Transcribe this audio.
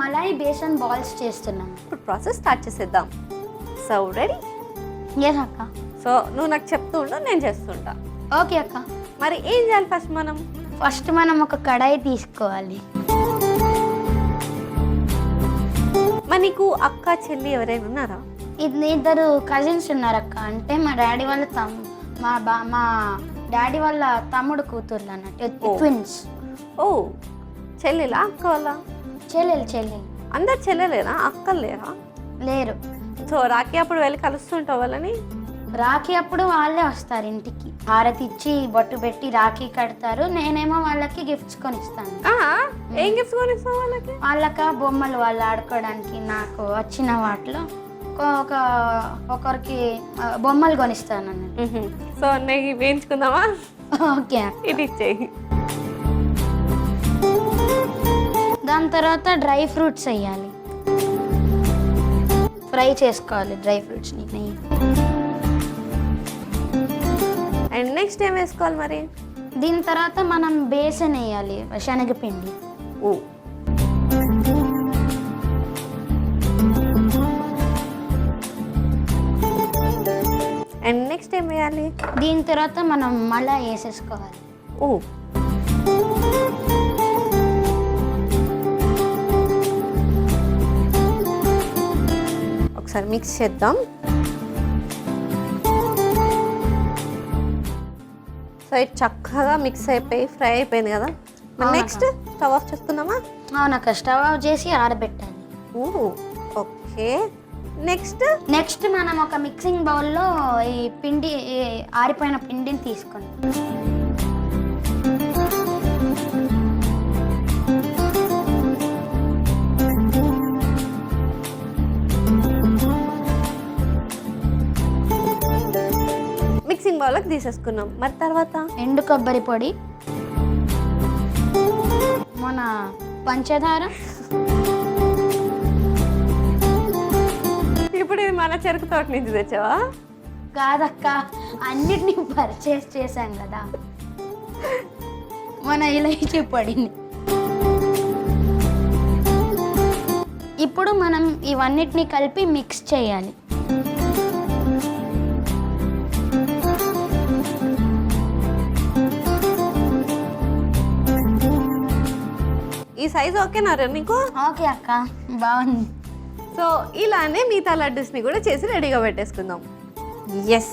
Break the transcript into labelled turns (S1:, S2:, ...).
S1: Malai besan balls చేస్తున్నాం.
S2: ఇప్పుడు process start చేసేద్దాం. So ready?
S1: ఎస్ అక్క.
S2: సో నువ్వు నాకు చెప్తూ ఉండు, నేను చేస్తుంటా.
S1: ఓకే అక్క.
S2: మరి ఏం చేయాలి
S1: ఫస్ట్ మనం ఒక కడాయి తీసుకోవాలి.
S2: మరి నీకు అక్క చెల్లి ఎవరైనా ఉన్నారా?
S1: ఇద్దరు కజిన్స్ ఉన్నారు అక్క. అంటే మా డాడీ వాళ్ళ మా డాడీ వాళ్ళ తమ్ముడు కూతుర్లు అన్నట్టు, ట్విన్స్.
S2: ఓ, చెల్లెలా అక్క వాళ్ళ?
S1: చెల్లెలు.
S2: అందరు చెల్లెలేనా, అక్కలు లేరా?
S1: లేరు.
S2: సో రాఖీ అప్పుడు వెళ్ళి కలుస్తుంటావు వాళ్ళని?
S1: రాఖీ అప్పుడు వాళ్ళే వస్తారు ఇంటికి, హారతి ఇచ్చి బొట్టు పెట్టి రాఖీ కడతారు. నేనేమో వాళ్ళకి గిఫ్ట్స్ కొనిస్తాను.
S2: ఏం గిఫ్ట్స్ కొనిస్తావు వాళ్ళకి?
S1: వాళ్ళక బొమ్మలు వాళ్ళు ఆడుకోవడానికి నాకు వచ్చిన వాటిలో ఒకరికి బొమ్మలు కొనిస్తాను అన్నట్టు.
S2: సో నెయ్యి వేయించుకుందామా?
S1: ఓకే.
S2: ఇది ఇచ్చేయి.
S1: దాని తర్వాత డ్రై ఫ్రూట్స్ వేయాలి, ఫ్రై చేసుకోవాలి డ్రై ఫ్రూట్స్ని నెయ్యి.
S2: అండ్ నెక్స్ట్ ఏం వేసుకోవాలి మరి?
S1: దీని తర్వాత మనం బేసన్ వేయాలి, శనగపిండి.
S2: ఓ, అండ్ నెక్స్ట్ ఏం వేయాలి?
S1: దీని తర్వాత మనం మళ్ళా వేసేసుకోవాలి.
S2: ఓ, ఒకసారి మిక్స్ చేద్దాం. సో ఇది చక్కగా మిక్స్ అయిపోయి ఫ్రై అయిపోయింది కదా. నెక్స్ట్ స్టవ్ ఆఫ్ చేసుకుందామా?
S1: అవునక్క, స్టవ్ ఆఫ్ చేసి ఆరబెట్టాలి.
S2: ఓకే. నెక్స్ట్
S1: మనం ఒక మిక్సింగ్ బౌల్లో ఈ పిండి, ఆరిపోయిన పిండిని తీసుకోండి.
S2: మిక్సింగ్ బౌల్లోకి తీసేసుకున్నాం. మరి తర్వాత
S1: ఎండు కొబ్బరి పొడి, మన పంచదార.
S2: ఇప్పుడు ఇది మన చెరుకు తోట నుంచి తెచ్చావా?
S1: కాదక్క, అన్నిటినీ పర్చేస్ చేశాం కదా. మన ఇలాచీ పొడిని. ఇప్పుడు మనం ఇవన్నిటిని కలిపి మిక్స్ చేయాలి.
S2: ఈ సైజ్ ఓకేనా నీకు?
S1: ఓకే అక్క, బాగుంది.
S2: సో ఇలానే మిగతా లడ్డూస్ని కూడా చేసి రెడీగా పెట్టేసుకుందాం. ఎస్.